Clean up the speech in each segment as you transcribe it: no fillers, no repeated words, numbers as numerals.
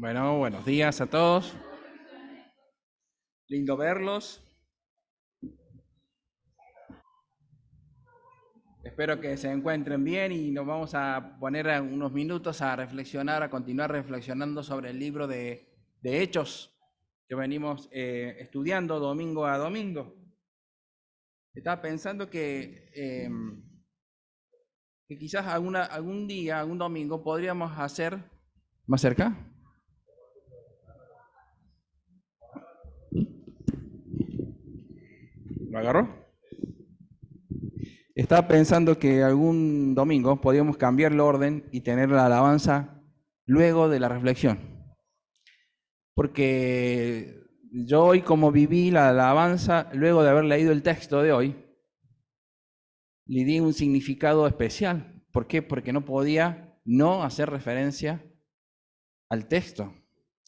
Bueno, buenos días a todos. Lindo verlos. Espero que se encuentren bien y nos vamos a poner unos minutos a reflexionar, a continuar reflexionando sobre el libro de Hechos que venimos estudiando domingo a domingo. Estaba pensando que quizás algún día, algún domingo, podríamos hacer... ¿Más cerca? ¿Lo agarró? Estaba pensando que algún domingo podríamos cambiar el orden y tener la alabanza luego de la reflexión. Porque yo hoy, como viví la alabanza, luego de haber leído el texto de hoy, le di un significado especial. ¿Por qué? Porque no podía no hacer referencia al texto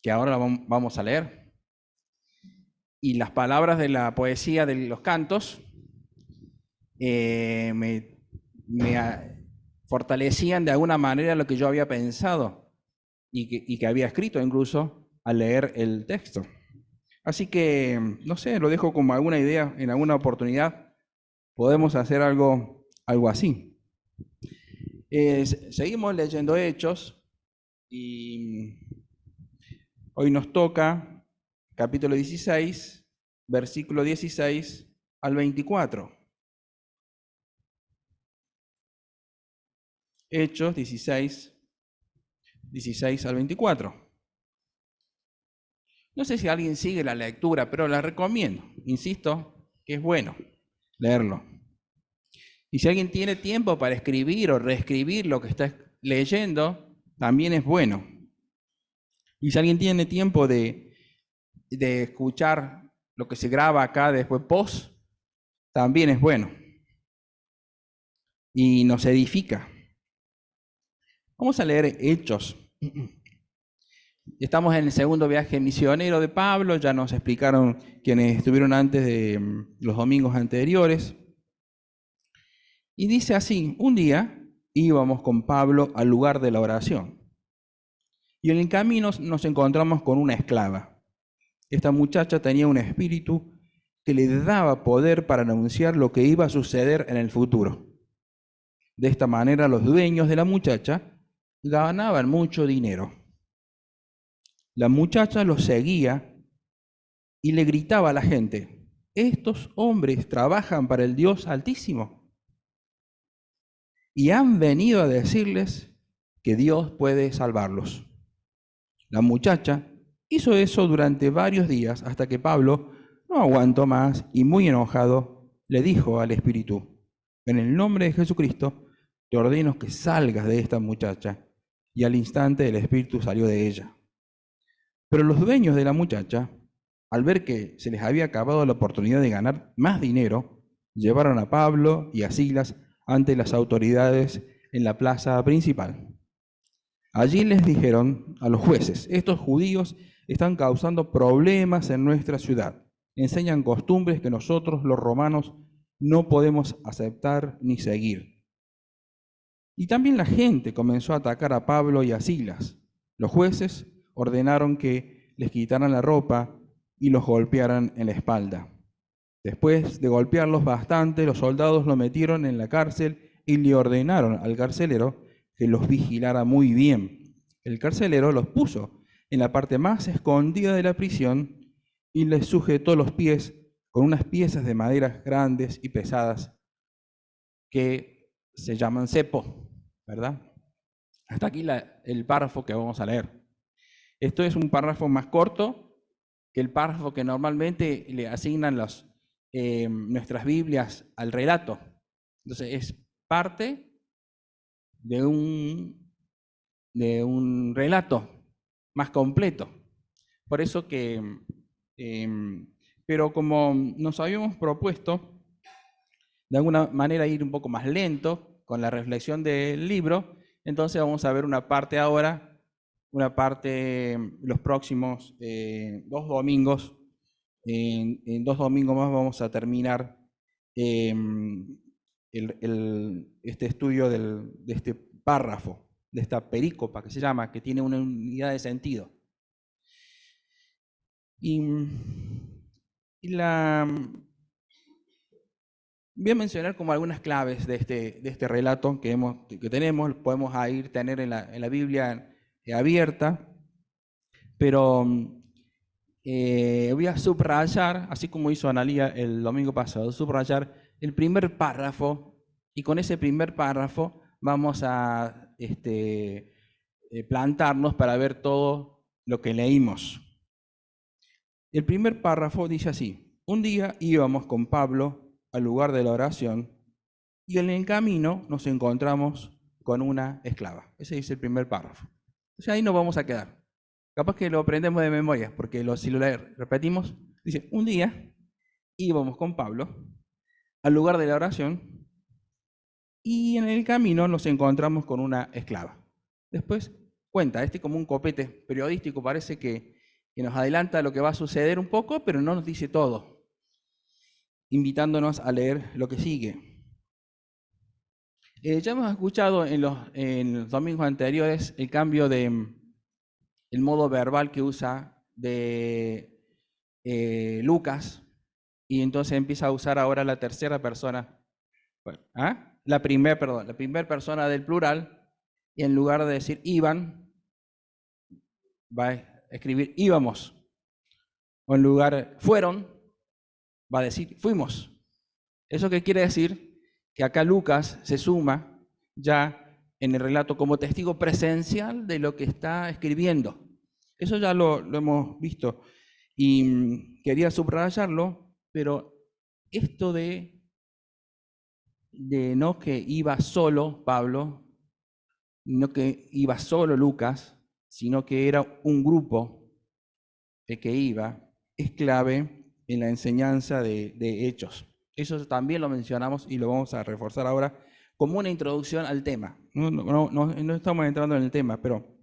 que ahora vamos a leer. Y las palabras de la poesía de los cantos me fortalecían de alguna manera lo que yo había pensado y que había escrito incluso al leer el texto. Así que, no sé, lo dejo como alguna idea, en alguna oportunidad podemos hacer algo así. Seguimos leyendo Hechos y hoy nos toca capítulo 16, versículo 16 al 24. Hechos 16, 16 al 24. No sé si alguien sigue la lectura, pero la recomiendo. Insisto que es bueno leerlo. Y si alguien tiene tiempo para escribir o reescribir lo que está leyendo, también es bueno. Y si alguien tiene tiempo de escuchar lo que se graba acá después post, también es bueno. Y nos edifica. Vamos a leer Hechos. Estamos en el segundo viaje misionero de Pablo, ya nos explicaron quienes estuvieron antes de los domingos anteriores. Y dice así: un día íbamos con Pablo al lugar de la oración. Y en el camino nos encontramos con una esclava. Esta muchacha tenía un espíritu que le daba poder para anunciar lo que iba a suceder en el futuro. De esta manera los dueños de la muchacha ganaban mucho dinero. La muchacha los seguía y le gritaba a la gente: estos hombres trabajan para el Dios Altísimo y han venido a decirles que Dios puede salvarlos. La muchacha hizo eso durante varios días hasta que Pablo no aguantó más y, muy enojado, le dijo al espíritu: en el nombre de Jesucristo te ordeno que salgas de esta muchacha. Y al instante el espíritu salió de ella. Pero los dueños de la muchacha, al ver que se les había acabado la oportunidad de ganar más dinero, llevaron a Pablo y a Silas ante las autoridades en la plaza principal. Allí les dijeron a los jueces: estos judíos están causando problemas en nuestra ciudad. Enseñan costumbres que nosotros, los romanos, no podemos aceptar ni seguir. Y también la gente comenzó a atacar a Pablo y a Silas. Los jueces ordenaron que les quitaran la ropa y los golpearan en la espalda. Después de golpearlos bastante, los soldados lo metieron en la cárcel y le ordenaron al carcelero que los vigilara muy bien. El carcelero los puso en la parte más escondida de la prisión y les sujetó los pies con unas piezas de maderas grandes y pesadas que se llaman cepo, ¿verdad? Hasta aquí el párrafo que vamos a leer. Esto es un párrafo más corto que el párrafo que normalmente le asignan nuestras Biblias al relato. Entonces es parte de un relato más completo. Por eso pero como nos habíamos propuesto de alguna manera ir un poco más lento con la reflexión del libro, entonces vamos a ver una parte ahora, una parte los próximos 2 domingos. En 2 domingos más vamos a terminar este estudio de este párrafo, de esta perícopa que se llama, que tiene una unidad de sentido. Y, y la, voy a mencionar como algunas claves de este relato que tenemos, podemos tener en la Biblia abierta, pero voy a subrayar, así como hizo Analía el domingo pasado, subrayar el primer párrafo, y con ese primer párrafo vamos a plantarnos para ver todo lo que leímos. El primer párrafo dice así: un día íbamos con Pablo al lugar de la oración y en el camino nos encontramos con una esclava. Ese dice el primer párrafo. Entonces ahí nos vamos a quedar. Capaz que lo aprendemos de memoria, porque si lo repetimos, dice: un día íbamos con Pablo al lugar de la oración y en el camino nos encontramos con una esclava. Después cuenta, como un copete periodístico, parece que nos adelanta lo que va a suceder un poco, pero no nos dice todo, invitándonos a leer lo que sigue. Ya hemos escuchado en los domingos anteriores el cambio el modo verbal que usa de Lucas, y entonces empieza a usar ahora la tercera persona, la primera persona del plural, y en lugar de decir iban, va a escribir íbamos, o en lugar fueron, va a decir fuimos. ¿Eso qué quiere decir? Que acá Lucas se suma ya en el relato como testigo presencial de lo que está escribiendo. Eso ya lo hemos visto y quería subrayarlo, pero esto de no que iba solo Pablo, no que iba solo Lucas, sino que era un grupo que iba, es clave en la enseñanza de Hechos. Eso también lo mencionamos y lo vamos a reforzar ahora como una introducción al tema. No estamos entrando en el tema, pero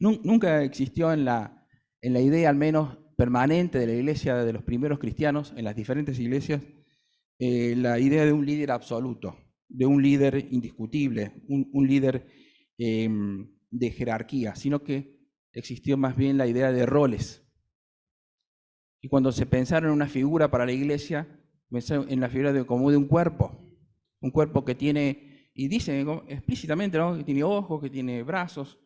nunca existió en la idea, al menos permanente, de la iglesia de los primeros cristianos, en las diferentes iglesias, la idea de un líder absoluto, de un líder indiscutible, un líder de jerarquía, sino que existió más bien la idea de roles. Y cuando se pensaron en una figura para la iglesia, pensaron en la figura como de un cuerpo que tiene, y dice explícitamente, ¿no?, que tiene ojos, que tiene brazos,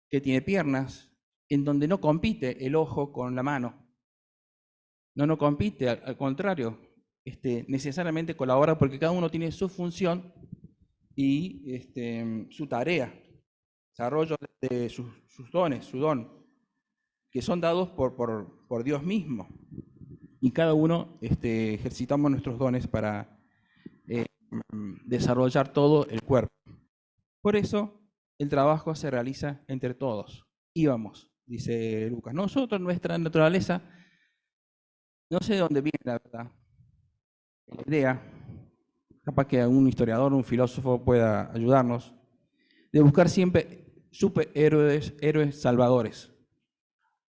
que tiene piernas, en donde no compite el ojo con la mano. No compite, al contrario, necesariamente colabora, porque cada uno tiene su función y su tarea, desarrollo de sus dones, su don, que son dados por Dios mismo. Y cada uno ejercitamos nuestros dones para desarrollar todo el cuerpo. Por eso el trabajo se realiza entre todos. Íbamos, dice Lucas. Nosotros, nuestra naturaleza, no sé de dónde viene la verdad, la idea, capaz que algún historiador, un filósofo pueda ayudarnos, de buscar siempre superhéroes, héroes salvadores.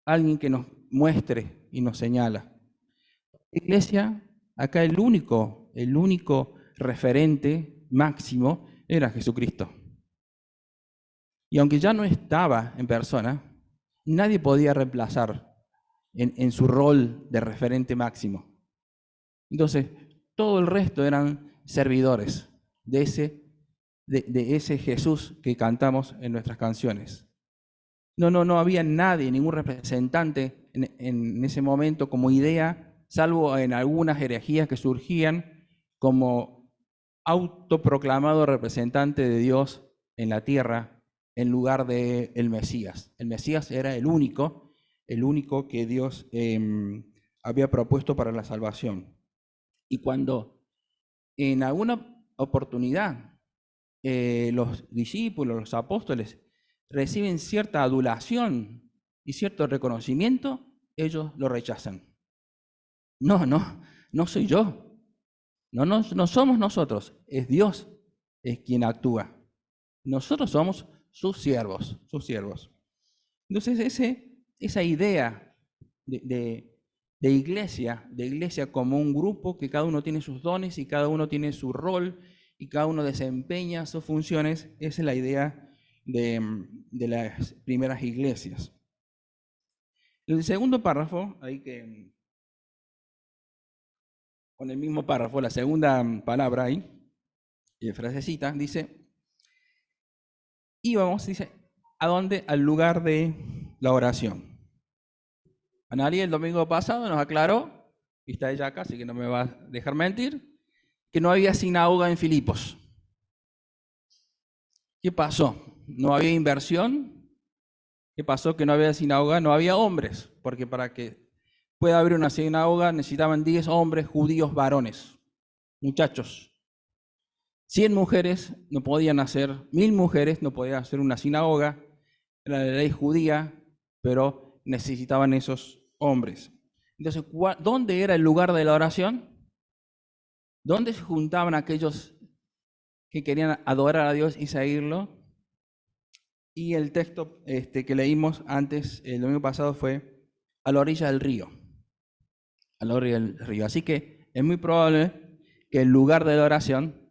Alguien que nos muestre y nos señala. La iglesia, acá el único referente máximo era Jesucristo. Y aunque ya no estaba en persona, nadie podía reemplazar en su rol de referente máximo. Entonces, todo el resto eran servidores de ese Jesús que cantamos en nuestras canciones. No había nadie, ningún representante en ese momento como idea, salvo en algunas herejías que surgían como autoproclamado representante de Dios en la tierra en lugar del Mesías. El Mesías era el único que Dios había propuesto para la salvación. Y cuando en alguna oportunidad los discípulos, los apóstoles, reciben cierta adulación y cierto reconocimiento, ellos lo rechazan. No soy yo. No somos nosotros, es Dios es quien actúa. Nosotros somos sus siervos. Entonces esa idea de iglesia como un grupo que cada uno tiene sus dones y cada uno tiene su rol y cada uno desempeña sus funciones, esa es la idea de las primeras iglesias. El segundo párrafo, ahí que con el mismo párrafo, la segunda palabra ahí, frasecita, dice, íbamos, dice, ¿a dónde? Al lugar de la oración. Anali el domingo pasado nos aclaró, y está ella acá, así que no me va a dejar mentir, que no había sinagoga en Filipos. ¿Qué pasó? ¿No había inversión? ¿Qué pasó? Que no había sinagoga, no había hombres, porque para que pueda haber una sinagoga necesitaban 10 hombres judíos varones, muchachos. 100 mujeres no podían hacer, 1000 mujeres no podían hacer una sinagoga, era la ley judía, pero necesitaban esos hombres. Entonces, ¿dónde era el lugar de la oración? ¿Dónde se juntaban aquellos que querían adorar a Dios y seguirlo? Y el texto que leímos antes, el domingo pasado, fue a la orilla del río. A la orilla del río. Así que es muy probable que el lugar de la oración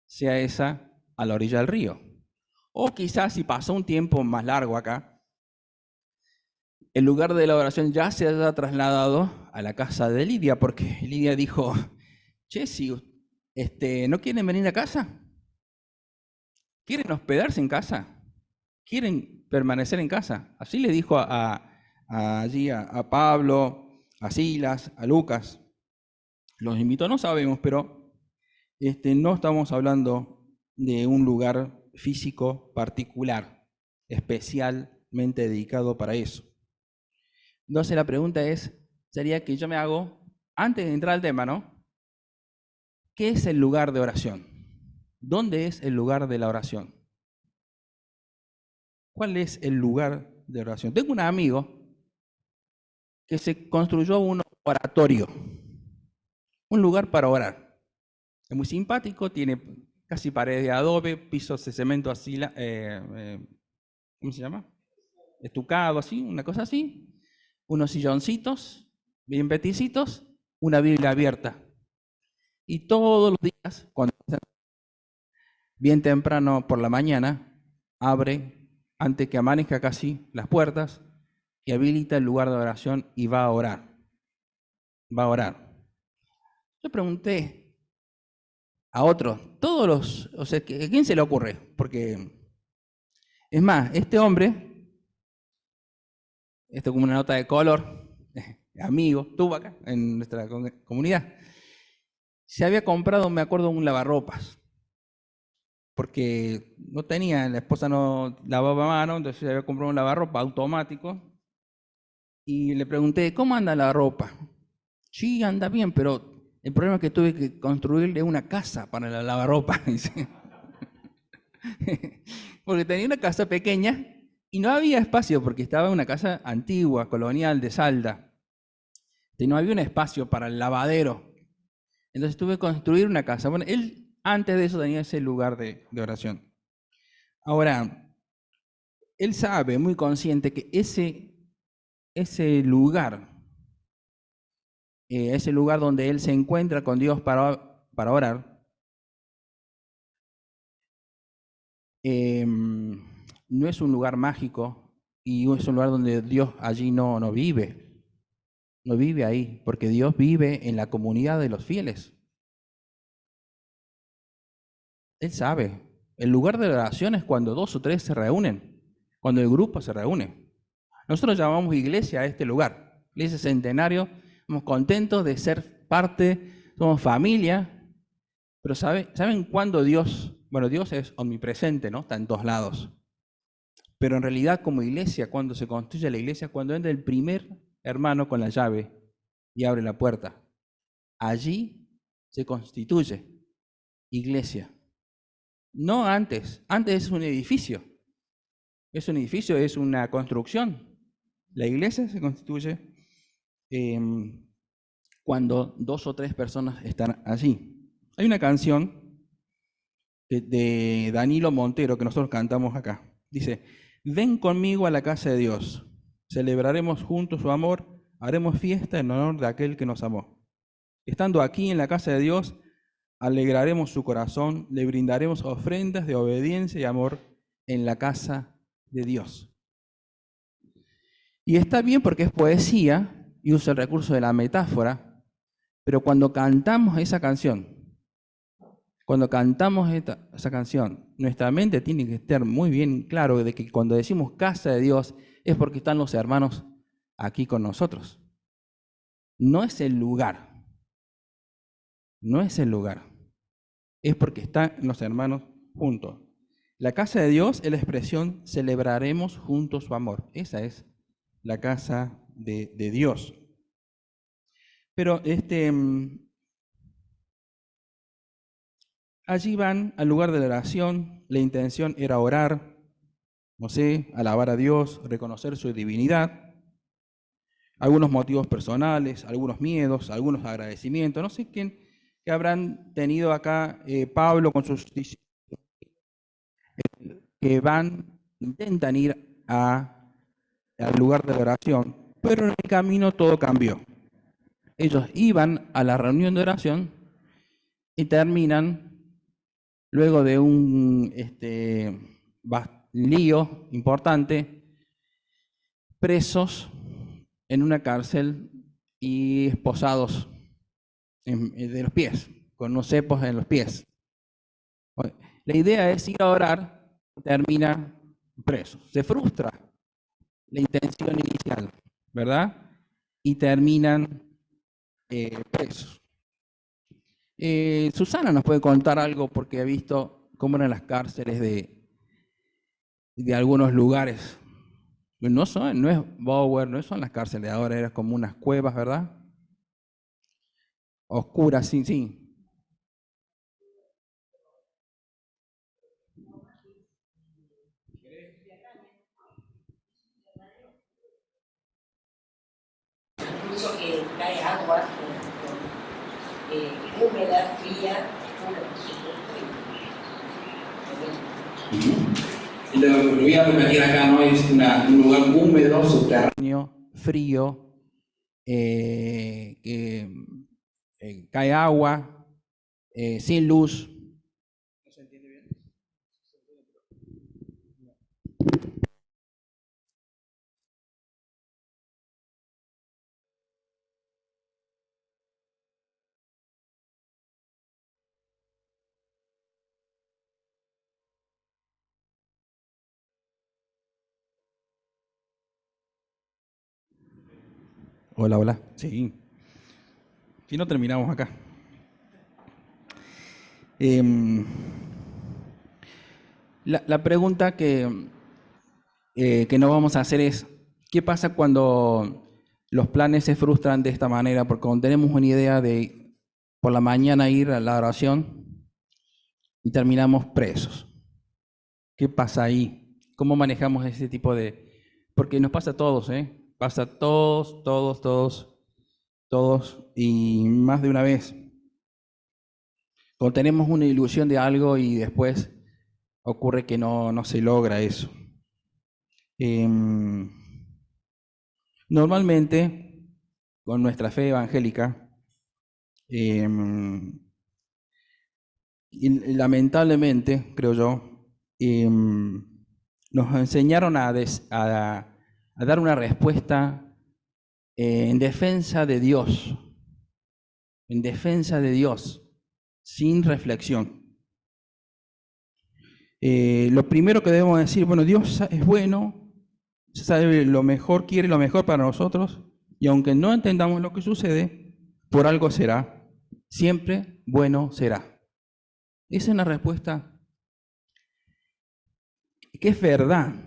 sea esa, a la orilla del río. O quizás si pasó un tiempo más largo acá, el lugar de la oración ya se haya trasladado a la casa de Lidia, porque Lidia dijo, che, si ¿no quieren venir a casa? ¿Quieren hospedarse en casa? ¿Quieren permanecer en casa? Así le dijo allí a Pablo, a Silas, a Lucas. Los invitó, no sabemos, pero no estamos hablando de un lugar físico particular, especialmente dedicado para eso. Entonces la pregunta sería que yo me hago, antes de entrar al tema, ¿no? ¿Qué es el lugar de oración? ¿Dónde es el lugar de la oración? ¿Cuál es el lugar de oración? Tengo un amigo que se construyó un oratorio, un lugar para orar. Es muy simpático, tiene casi paredes de adobe, pisos de cemento así, ¿cómo se llama? Estucado, así, una cosa así. Unos silloncitos, bien peticitos, una Biblia abierta. Y todos los días, cuando bien temprano por la mañana, abre, antes que amanezca casi, las puertas y habilita el lugar de oración y va a orar. Va a orar. Yo pregunté a otros, o sea, ¿a quién se le ocurre? Porque, es más, este hombre, esto como una nota de color, amigo, estuvo acá en nuestra comunidad, se había comprado, me acuerdo, un lavarropas, porque no tenía, la esposa no lavaba a mano, entonces se había comprado un lavarropa automático, y le pregunté, ¿cómo anda la ropa? Sí, anda bien, pero el problema es que tuve que construirle una casa para la lavarropa, dice. Porque tenía una casa pequeña y no había espacio porque estaba en una casa antigua, colonial, de Salda. Y no había un espacio para el lavadero. Entonces tuve que construir una casa. Bueno, él antes de eso tenía ese lugar de oración. Ahora, él sabe, muy consciente, que ese lugar donde él se encuentra con Dios para orar, no es un lugar mágico y es un lugar donde Dios allí no vive. No vive ahí, porque Dios vive en la comunidad de los fieles. Él sabe. El lugar de la oración es cuando 2 o 3 se reúnen, cuando el grupo se reúne. Nosotros llamamos iglesia a este lugar, Iglesia Centenario. Estamos contentos de ser parte, somos familia, pero ¿saben cuándo Dios? Bueno, Dios es omnipresente, ¿no? Está en todos lados. Pero en realidad como iglesia, cuando se construye la iglesia, cuando entra el primer hermano con la llave y abre la puerta, allí se constituye iglesia. No antes, antes es un edificio. Es un edificio, es una construcción. La iglesia se constituye cuando 2 o 3 personas están allí. Hay una canción de Danilo Montero que nosotros cantamos acá. Dice, ven conmigo a la casa de Dios, celebraremos juntos su amor, haremos fiesta en honor de aquel que nos amó. Estando aquí en la casa de Dios, alegraremos su corazón, le brindaremos ofrendas de obediencia y amor en la casa de Dios. Y está bien porque es poesía y usa el recurso de la metáfora, pero cuando cantamos esa canción, esa canción, nuestra mente tiene que estar muy bien claro de que cuando decimos casa de Dios es porque están los hermanos aquí con nosotros. No es el lugar, no es el lugar, es porque están los hermanos juntos. La casa de Dios es la expresión celebraremos juntos su amor. Esa es la casa de Dios. Pero allí van al lugar de la oración, la intención era orar, no sé, alabar a Dios, reconocer su divinidad, algunos motivos personales, algunos miedos, algunos agradecimientos, no sé quién que habrán tenido acá Pablo con sus discípulos que intentan ir al lugar de la oración, pero en el camino todo cambió. Ellos iban a la reunión de oración y terminan, luego de un lío importante, presos en una cárcel y esposados de los pies, con unos cepos en los pies. La idea es ir a orar, termina preso. Se frustra la intención inicial, ¿verdad? Y terminan presos. Susana nos puede contar algo porque ha visto cómo eran las cárceles de algunos lugares. No es Bower, no son las cárceles de ahora, eran como unas cuevas, ¿verdad? Oscuras, sí, sí. Incluso que cae agua húmeda, fría, oscura, Y lo que voy a repetir acá no es un lugar húmedo, subterráneo, frío, que cae agua, sin luz. ¿No se entiende bien? Hola, hola. Sí. Si no terminamos acá. La pregunta que nos vamos a hacer es, ¿qué pasa cuando los planes se frustran de esta manera? Porque cuando tenemos una idea de por la mañana ir a la oración y terminamos presos. ¿Qué pasa ahí? ¿Cómo manejamos ese tipo de...? Porque nos pasa a todos, ¿eh? Pasa a todos, todos, todos, todos, y más de una vez. Cuando tenemos una ilusión de algo y después ocurre que no se logra eso. Normalmente, con nuestra fe evangélica, y lamentablemente, creo yo, nos enseñaron a dar una respuesta en defensa de Dios, sin reflexión. Lo primero que debemos decir, bueno, Dios es bueno, sabe lo mejor, quiere lo mejor para nosotros, y aunque no entendamos lo que sucede, por algo será, siempre bueno será. Esa es una respuesta que es verdad,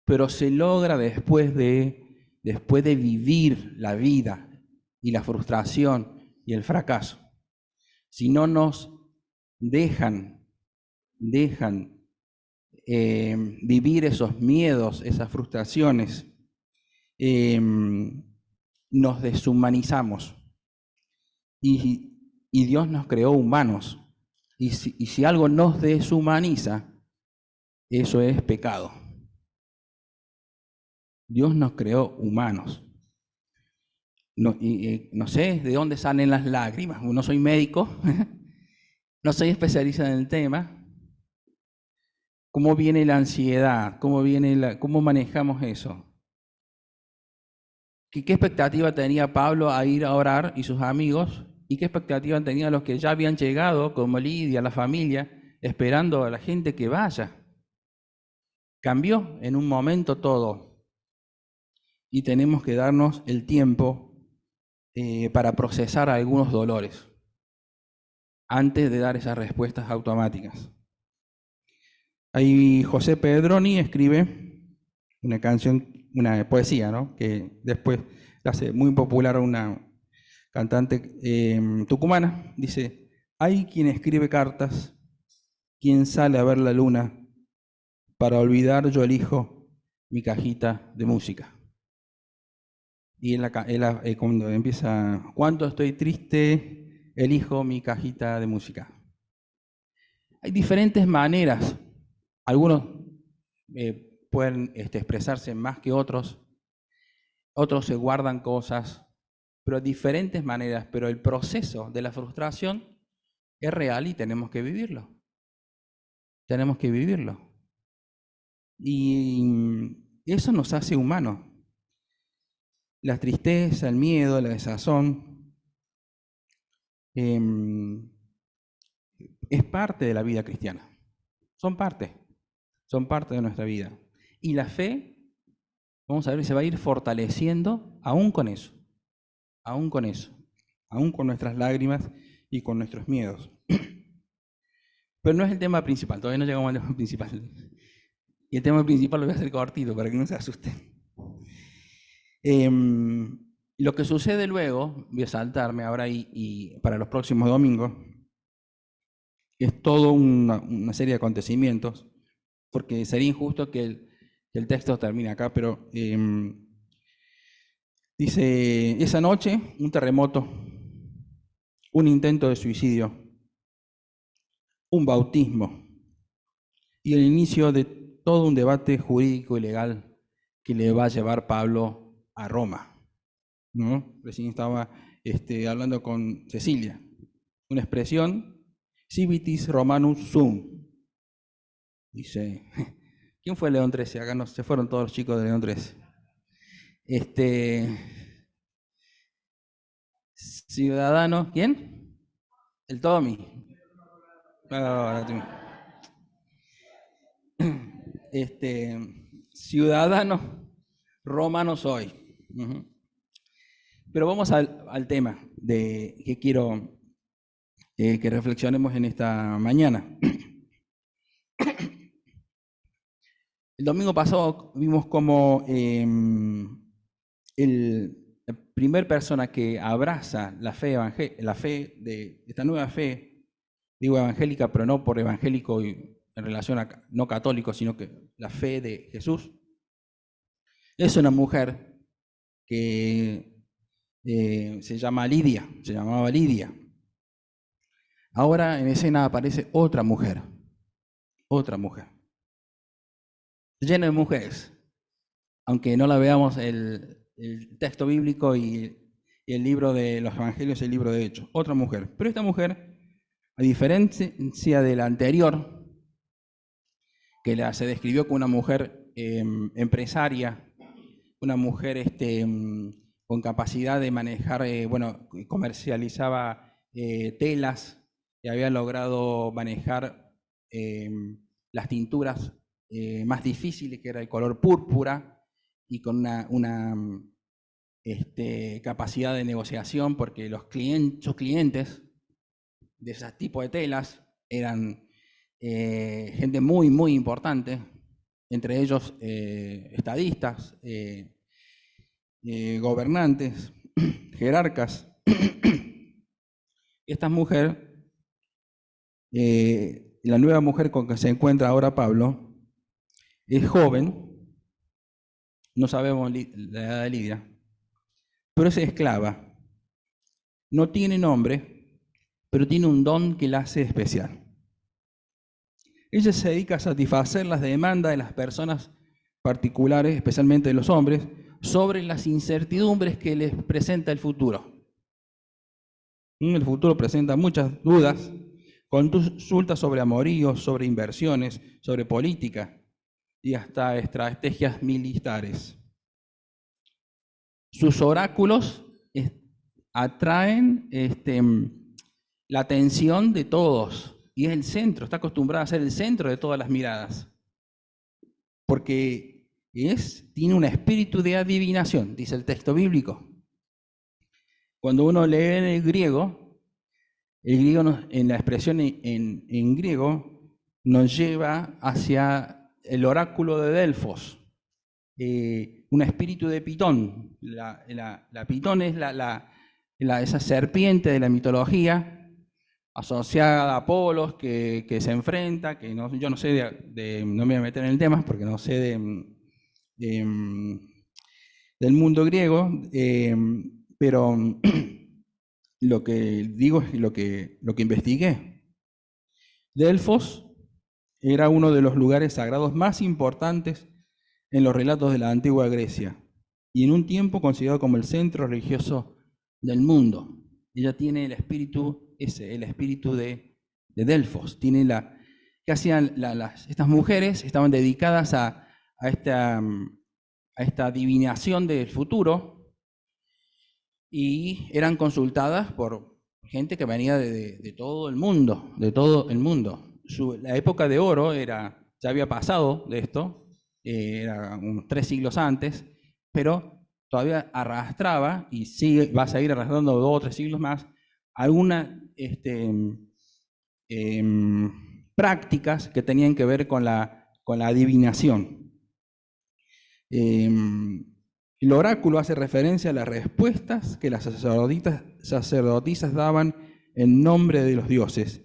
pero se logra después de vivir la vida y la frustración y el fracaso. Si no nos dejan vivir esos miedos, esas frustraciones, nos deshumanizamos. Y Dios nos creó humanos. Y si algo nos deshumaniza, eso es pecado. Dios nos creó humanos. No sé de dónde salen las lágrimas. No soy médico, no soy especialista en el tema. ¿Cómo viene la ansiedad? ¿Cómo manejamos eso? ¿Qué expectativa tenía Pablo a ir a orar y sus amigos? ¿Y qué expectativa tenían los que ya habían llegado, como Lidia, la familia, esperando a la gente que vaya? Cambió en un momento todo. Y tenemos que darnos el tiempo para procesar algunos dolores antes de dar esas respuestas automáticas. Ahí José Pedroni escribe una canción, una poesía, ¿no? Que después la hace muy popular una cantante tucumana. Dice: hay quien escribe cartas, quien sale a ver la luna, para olvidar yo elijo mi cajita de música. Y cuando empieza: cuánto estoy triste, elijo mi cajita de música. Hay diferentes maneras. Algunos pueden expresarse más que otros. Otros se guardan cosas, pero diferentes maneras. Pero el proceso de la frustración es real y tenemos que vivirlo. Tenemos que vivirlo. Y eso nos hace humanos. La tristeza, el miedo, la desazón, es parte de la vida cristiana. Son parte de nuestra vida. Y la fe, vamos a ver, se va a ir fortaleciendo aún con eso, aún con nuestras lágrimas y con nuestros miedos. Pero no es el tema principal, todavía no llegamos al tema principal. Y el tema principal lo voy a hacer cortito para que no se asusten. Lo que sucede luego, voy a saltarme ahora y para los próximos domingos, es toda una serie de acontecimientos, porque sería injusto que el texto termine acá, pero dice: esa noche, un terremoto, un intento de suicidio, un bautismo y el inicio de todo un debate jurídico y legal que le va a llevar Pablo a Roma, ¿no? Recién estaba hablando con Cecilia, una expresión: civitas Romanus sum. Dice, ¿quién fue León XIII? Acá no se fueron todos los chicos de León XIII. Ciudadano, ¿quién? El Tommy. Ciudadano romano soy. Pero vamos al tema de que quiero que reflexionemos en esta mañana. El domingo pasado vimos cómo la primera persona que abraza la fe de esta nueva fe, digo evangélica, pero no por evangélico en relación a no católico, sino que la fe de Jesús, es una mujer que se llamaba Lidia. Ahora en escena aparece otra mujer, llena de mujeres, aunque no la veamos el texto bíblico y el libro de los evangelios, el libro de Hechos, otra mujer. Pero esta mujer, a diferencia de la anterior, que se describió como una mujer empresaria, una mujer con capacidad de manejar, comercializaba telas, y había logrado manejar las tinturas más difíciles, que era el color púrpura, y con una capacidad de negociación, porque sus clientes de ese tipo de telas eran gente muy, muy importante, entre ellos estadistas, gobernantes, jerarcas. Esta mujer, la nueva mujer con que se encuentra ahora Pablo, es joven, no sabemos la edad de Lidia, pero es esclava. No tiene nombre, pero tiene un don que la hace especial. Ella se dedica a satisfacer las demandas de las personas particulares, especialmente de los hombres, sobre las incertidumbres que les presenta el futuro. El futuro presenta muchas dudas, consultas sobre amoríos, sobre inversiones, sobre política y hasta estrategias militares. sus oráculos atraen la atención de todos y es el centro, está acostumbrado a ser el centro de todas las miradas, porque tiene un espíritu de adivinación, dice el texto bíblico. Cuando uno lee en el griego en la expresión en griego nos lleva hacia el oráculo de Delfos, un espíritu de Pitón. La Pitón es esa serpiente de la mitología asociada a Apolos que se enfrenta, que no, yo no sé, no me voy a meter en el tema porque no sé del mundo griego, pero lo que digo es lo que investigué. Delfos era uno de los lugares sagrados más importantes en los relatos de la antigua Grecia y en un tiempo considerado como el centro religioso del mundo. Ella tiene el espíritu el espíritu de Delfos. Tiene ¿qué hacían estas mujeres? Estaban dedicadas a esta adivinación del futuro y eran consultadas por gente que venía de todo el mundo, La época de oro ya había pasado de esto, era unos 3 siglos antes, pero todavía arrastraba y va a seguir arrastrando 2 o 3 siglos más algunas prácticas que tenían que ver con la adivinación. El oráculo hace referencia a las respuestas que las sacerdotisas daban en nombre de los dioses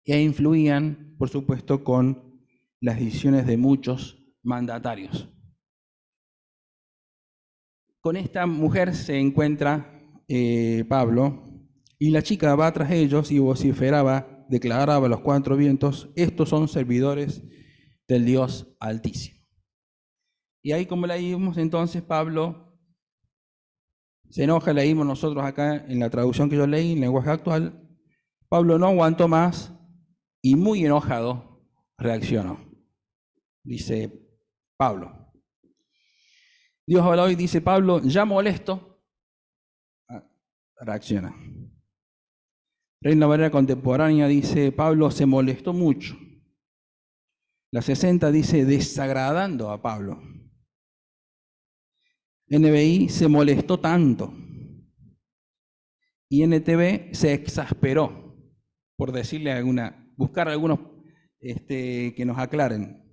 e influían, por supuesto, con las decisiones de muchos mandatarios. Con esta mujer se encuentra Pablo y la chica va tras ellos y vociferaba, declaraba a los 4 vientos: estos son servidores del Dios Altísimo. Y ahí, como leímos entonces, Pablo se enoja, leímos nosotros acá en la traducción que yo leí, en lenguaje actual. Pablo no aguantó más y muy enojado reaccionó. Dice Pablo. Dios habla hoy, dice Pablo, ya molesto, reacciona. Reina Valera contemporánea dice, Pablo se molestó mucho. La 60 dice, desagradando a Pablo. NBI se molestó tanto. Y NTV se exasperó, por decirle buscar algunos que nos aclaren.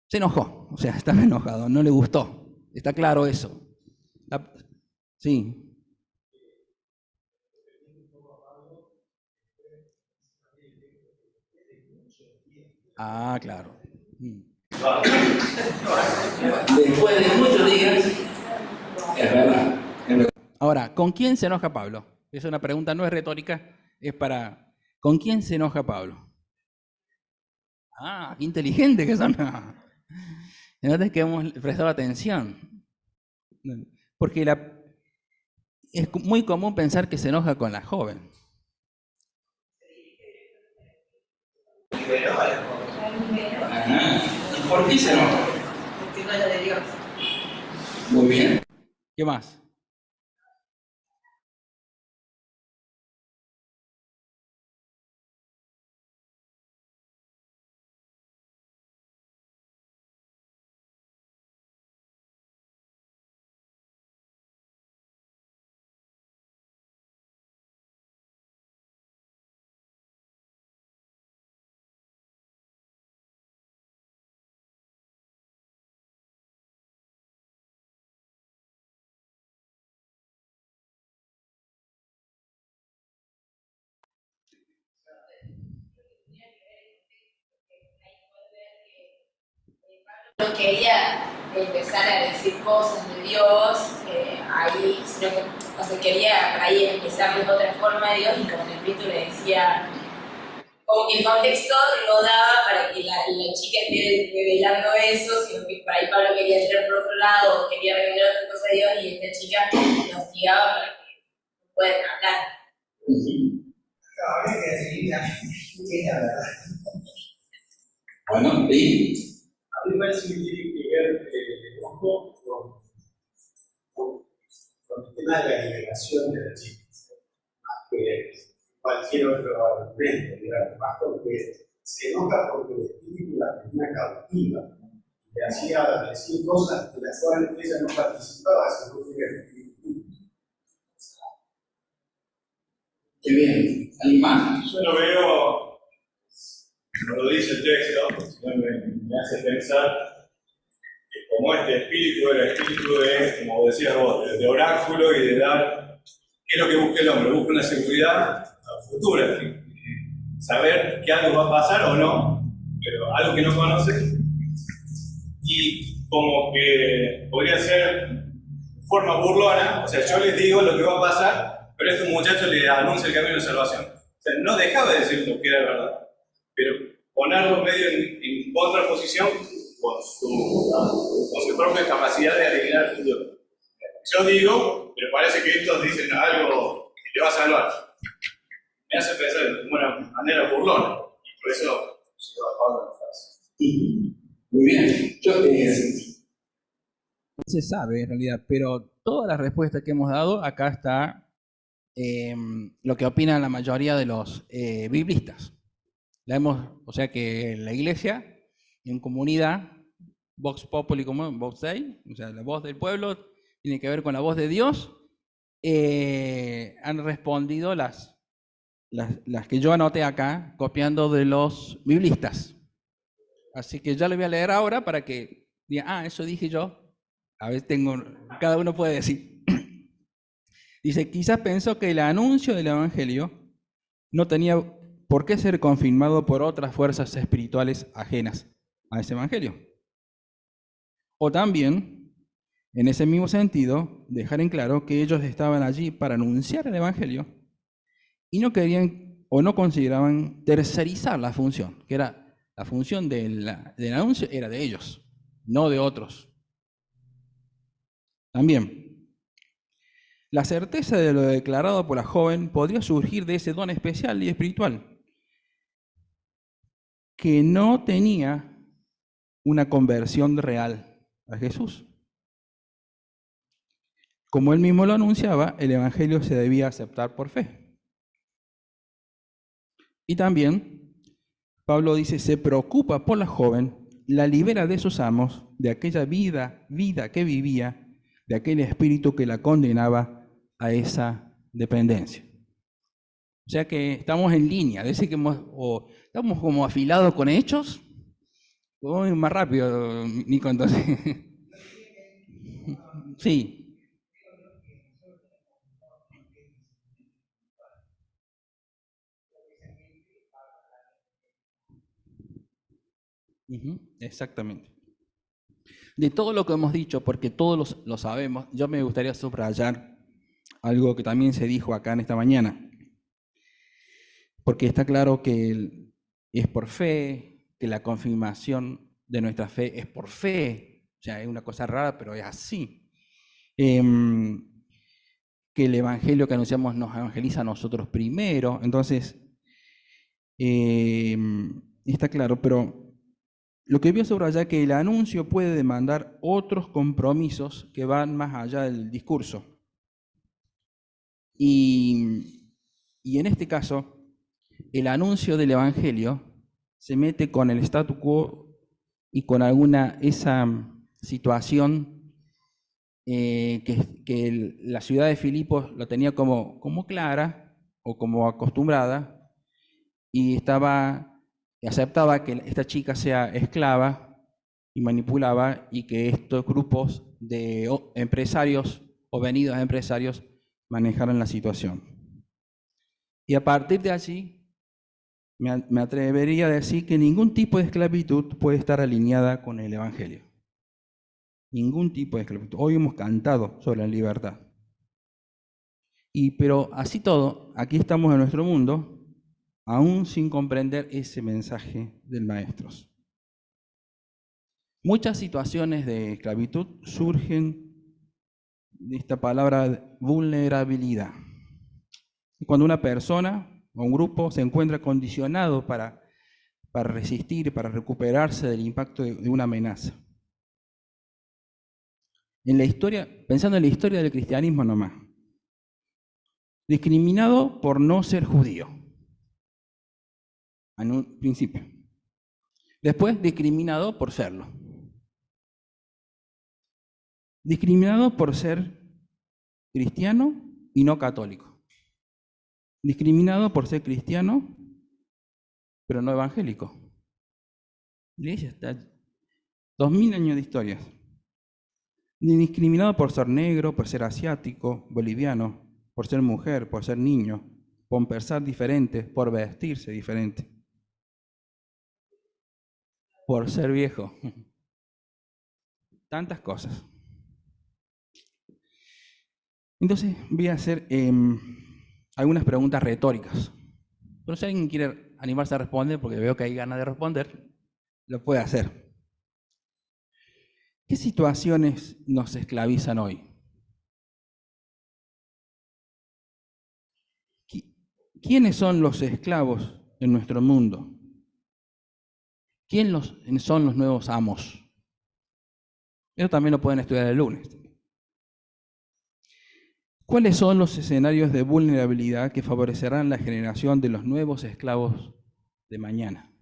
Se enojó, o sea, estaba enojado, no le gustó. Está claro eso. Sí. Ah, claro. Después de muchos días, es verdad. Ahora, ¿con quién se enoja Pablo? Es una pregunta, no es retórica, es para... ¿Con quién se enoja Pablo? Ah, qué inteligente que son. Notas que hemos prestado atención. Porque es muy común pensar que se enoja con la joven. ¿Por qué se enoja? Porque no es de Dios. Muy bien. ¿Qué más? No quería empezar a decir cosas de Dios ahí, sino que, o sea, quería por ahí empezarles otra forma de Dios y como el Espíritu le decía, como que el contexto no daba para que la chica esté revelando eso, sino que por ahí Pablo quería entrar por otro lado, o quería revelar otra cosa de Dios y esta chica la hostigaba para que puedan hablar. Bueno, sí. A mí me parece que tiene que ver un poco con tema de la liberación de la chica, más que cualquier otro argumento, digamos, más porque se enoja porque el espíritu la tenía cautiva, le hacía decir cosas de las cuales ella no participaba, sino que era el espíritu. Qué bien. ¿Alguien más? Yo lo veo, no lo dice el texto, sino me hace pensar que como este espíritu era espíritu de, como decías vos, de oráculo y de dar, ¿qué es lo que busca el hombre? Busca una seguridad futura, saber que algo va a pasar o no, pero algo que no conoce, y como que podría ser de forma burlona, o sea, yo les digo lo que va a pasar, pero este muchacho le anuncia el camino de salvación. O sea, no dejaba de decir lo que era verdad, pero ponerlo medio en contraposición con su propia capacidad de adivinar el futuro. Yo digo, pero parece que estos dicen algo que te va a salvar. Me hace pensar de una manera burlona, y por eso llevo a Pablo a la frase. Muy bien. No se sabe en realidad, pero toda la respuesta que hemos dado, acá está lo que opinan la mayoría de los biblistas. O sea que en la iglesia, en comunidad, Vox Populi como Vox Dei, o sea, la voz del pueblo tiene que ver con la voz de Dios, han respondido las que yo anoté acá, copiando de los biblistas. Así que ya lo voy a leer ahora para que digan, eso dije yo. A veces cada uno puede decir. Dice, quizás pensó que el anuncio del evangelio no tenía por qué ser confirmado por otras fuerzas espirituales ajenas a ese evangelio. O también, en ese mismo sentido, dejar en claro que ellos estaban allí para anunciar el evangelio y no querían o no consideraban tercerizar la función, que era la función del anuncio era de ellos, no de otros. También, la certeza de lo declarado por la joven podría surgir de ese don especial y espiritual, que no tenía una conversión real a Jesús. Como él mismo lo anunciaba, el evangelio se debía aceptar por fe. Y también, Pablo dice, se preocupa por la joven, la libera de sus amos, de aquella vida que vivía, de aquel espíritu que la condenaba a esa dependencia. O sea que estamos en línea, que estamos como afilados con hechos. Voy más rápido, Nico, entonces. Sí. Exactamente. De todo lo que hemos dicho, porque todos lo sabemos, yo me gustaría subrayar algo que también se dijo acá en esta mañana. Porque está claro que es por fe, que la confirmación de nuestra fe es por fe. O sea, es una cosa rara, pero es así. Que el evangelio que anunciamos nos evangeliza a nosotros primero. Entonces, está claro, pero lo que voy a subrayar es que el anuncio puede demandar otros compromisos que van más allá del discurso. Y en este caso, el anuncio del evangelio se mete con el statu quo y con esa situación que la ciudad de Filipos lo tenía como clara o como acostumbrada, y aceptaba que esta chica sea esclava y manipulaba, y que estos grupos de empresarios o venidos empresarios manejaran la situación. Y a partir de allí, me atrevería a decir que ningún tipo de esclavitud puede estar alineada con el evangelio. Ningún tipo de esclavitud. Hoy hemos cantado sobre la libertad. Pero así todo, aquí estamos en nuestro mundo, aún sin comprender ese mensaje del Maestro. Muchas situaciones de esclavitud surgen de esta palabra vulnerabilidad. Cuando una persona o un grupo se encuentra condicionado para resistir, para recuperarse del impacto de una amenaza. Pensando en la historia del cristianismo nomás, discriminado por no ser judío, en un principio. Después, discriminado por serlo. Discriminado por ser cristiano y no católico. Discriminado por ser cristiano, pero no evangélico. La iglesia está 2000 años de historias. Discriminado por ser negro, por ser asiático, boliviano, por ser mujer, por ser niño, por pensar diferente, por vestirse diferente, por ser viejo. Tantas cosas. Entonces voy a hacer algunas preguntas retóricas. Pero si alguien quiere animarse a responder, porque veo que hay ganas de responder, lo puede hacer. ¿Qué situaciones nos esclavizan hoy? ¿Quiénes son los esclavos en nuestro mundo? ¿Quiénes son los nuevos amos? Eso también lo pueden estudiar el lunes. ¿Cuáles son los escenarios de vulnerabilidad que favorecerán la generación de los nuevos esclavos de mañana?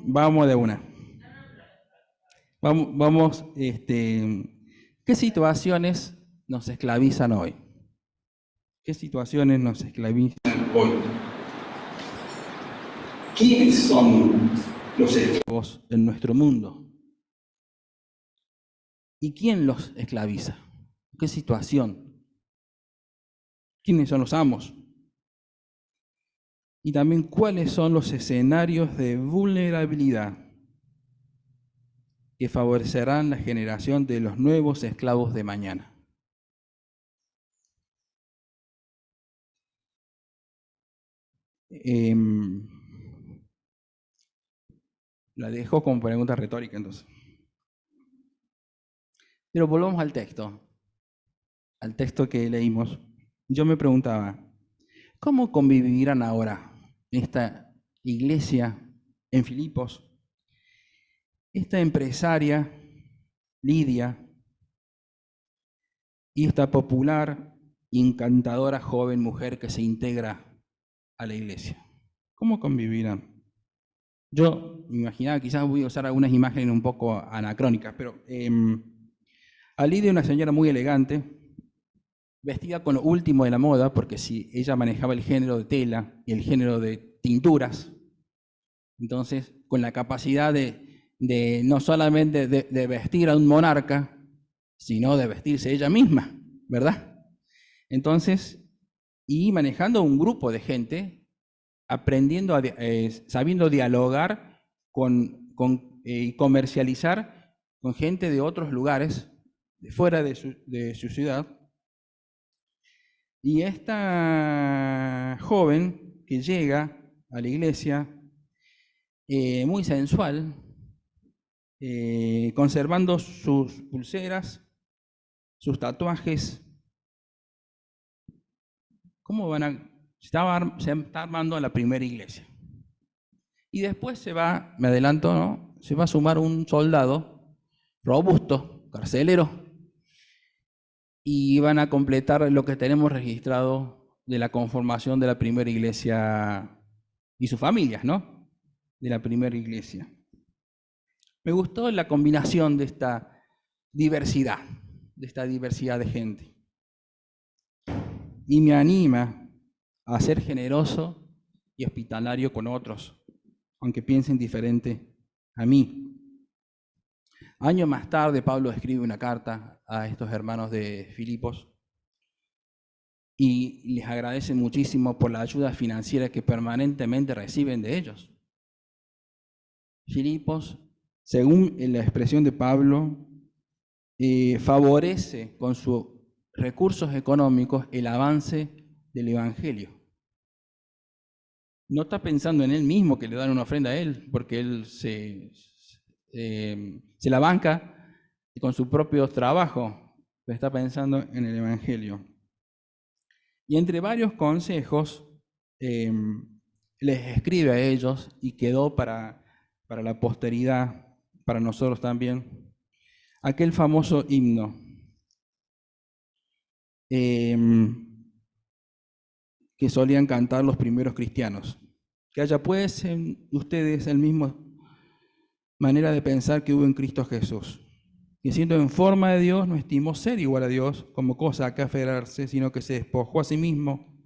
Vamos de una. Vamos, ¿qué situaciones nos esclavizan hoy? ¿Qué situaciones nos esclavizan hoy? ¿Quiénes son los esclavos en nuestro mundo? ¿Y quién los esclaviza? ¿Qué situación? ¿Quiénes son los amos? Y también, ¿cuáles son los escenarios de vulnerabilidad que favorecerán la generación de los nuevos esclavos de mañana? La dejo como pregunta retórica, entonces. Pero volvamos al texto que leímos. Yo me preguntaba, ¿cómo convivirán ahora esta iglesia en Filipos, esta empresaria, Lidia, y esta popular, encantadora joven mujer que se integra a la iglesia? ¿Cómo convivirán? Yo me imaginaba, quizás voy a usar algunas imágenes un poco anacrónicas, pero a Lidia, una señora muy elegante, vestida con lo último de la moda, porque si ella manejaba el género de tela y el género de tinturas, entonces con la capacidad de no solamente de vestir a un monarca, sino de vestirse ella misma, ¿verdad? Entonces, y manejando un grupo de gente, aprendiendo, sabiendo dialogar y comercializar con gente de otros lugares, de fuera de su ciudad. Y esta joven que llega a la iglesia, muy sensual, conservando sus pulseras, sus tatuajes. ¿Cómo se está armando la primera iglesia? Y después me adelanto, ¿no? Se va a sumar un soldado robusto, carcelero, y van a completar lo que tenemos registrado de la conformación de la primera iglesia y sus familias, ¿no? De la primera iglesia. Me gustó la combinación de esta diversidad de gente. Y me anima a ser generoso y hospitalario con otros, aunque piensen diferente a mí. Años más tarde, Pablo escribe una carta a estos hermanos de Filipos y les agradece muchísimo por la ayuda financiera que permanentemente reciben de ellos. Filipos, según la expresión de Pablo, favorece con sus recursos económicos el avance del Evangelio. No está pensando en él mismo que le dan una ofrenda a él, porque él se la banca con su propio trabajo, pero está pensando en el Evangelio. Y entre varios consejos, les escribe a ellos y quedó para la posteridad, para nosotros también, aquel famoso himno. Que solían cantar los primeros cristianos. Que haya pues en ustedes el mismo manera de pensar que hubo en Cristo Jesús, que siendo en forma de Dios no estimó ser igual a Dios como cosa a que aferrarse, sino que se despojó a sí mismo,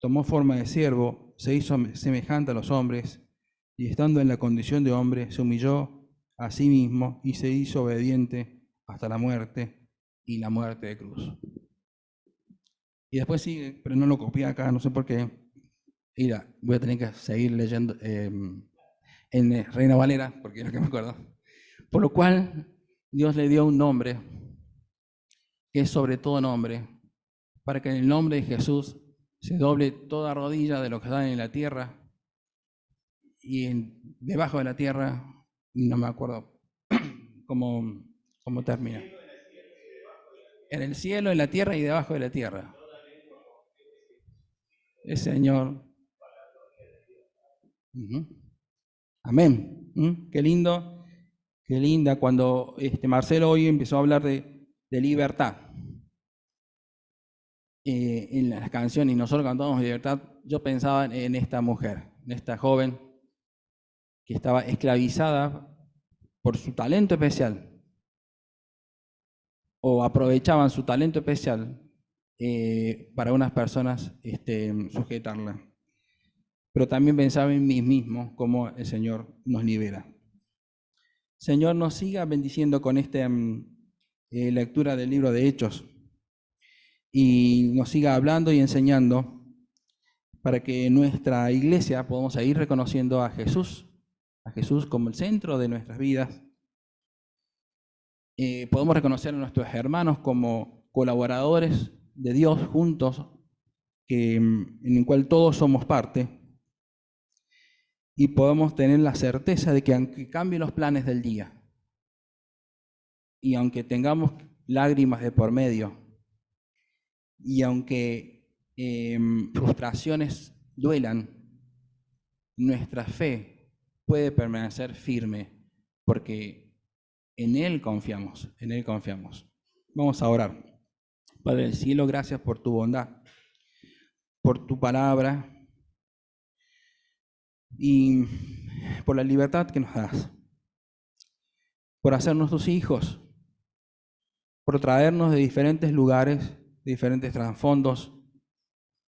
tomó forma de siervo, se hizo semejante a los hombres, y estando en la condición de hombre, se humilló a sí mismo y se hizo obediente hasta la muerte y la muerte de cruz. Y después sigue, pero no lo copié acá, no sé por qué. Mira, voy a tener que seguir leyendo en Reina Valera, porque es lo que me acuerdo. Por lo cual, Dios le dio un nombre, que es sobre todo nombre, para que en el nombre de Jesús se doble toda rodilla de lo que está en la tierra y debajo de la tierra, y no me acuerdo cómo termina. En el cielo, en la tierra y debajo de la tierra. El Señor. Amén. Qué lindo, qué linda. Cuando Marcelo hoy empezó a hablar de libertad en las canciones y nosotros cantamos libertad, yo pensaba en esta mujer, en esta joven que estaba esclavizada por su talento especial o aprovechaban su talento especial para unas personas sujetarla. Pero también pensaba en mí mismo, cómo el Señor nos libera. Señor, nos siga bendiciendo con esta lectura del libro de Hechos y nos siga hablando y enseñando para que en nuestra iglesia podamos seguir reconociendo a Jesús como el centro de nuestras vidas. Podemos reconocer a nuestros hermanos como colaboradores de Dios juntos, en el cual todos somos parte. Y podemos tener la certeza de que aunque cambien los planes del día y aunque tengamos lágrimas de por medio y aunque frustraciones duelan, nuestra fe puede permanecer firme porque en Él confiamos, en Él confiamos. Vamos a orar. Padre del cielo, gracias por tu bondad, por tu palabra y por la libertad que nos das, por hacernos tus hijos, por traernos de diferentes lugares, de diferentes trasfondos,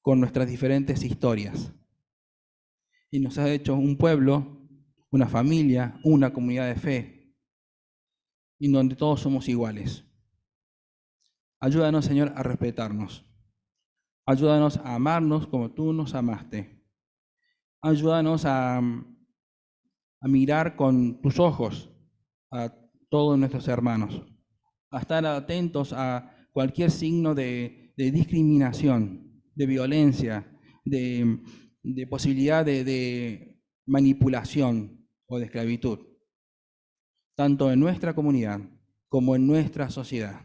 con nuestras diferentes historias. Y nos has hecho un pueblo, una familia, una comunidad de fe, en donde todos somos iguales. Ayúdanos, Señor, a respetarnos. Ayúdanos a amarnos como tú nos amaste. Ayúdanos a mirar con tus ojos a todos nuestros hermanos, a estar atentos a cualquier signo de discriminación, de violencia, de posibilidad de manipulación o de esclavitud, tanto en nuestra comunidad como en nuestra sociedad.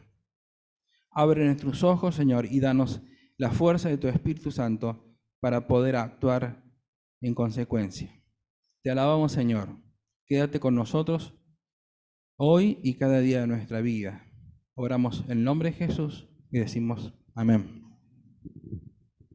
Abre nuestros ojos, Señor, y danos la fuerza de tu Espíritu Santo para poder actuar en consecuencia. Te alabamos, Señor. Quédate con nosotros hoy y cada día de nuestra vida. Oramos en el nombre de Jesús y decimos amén.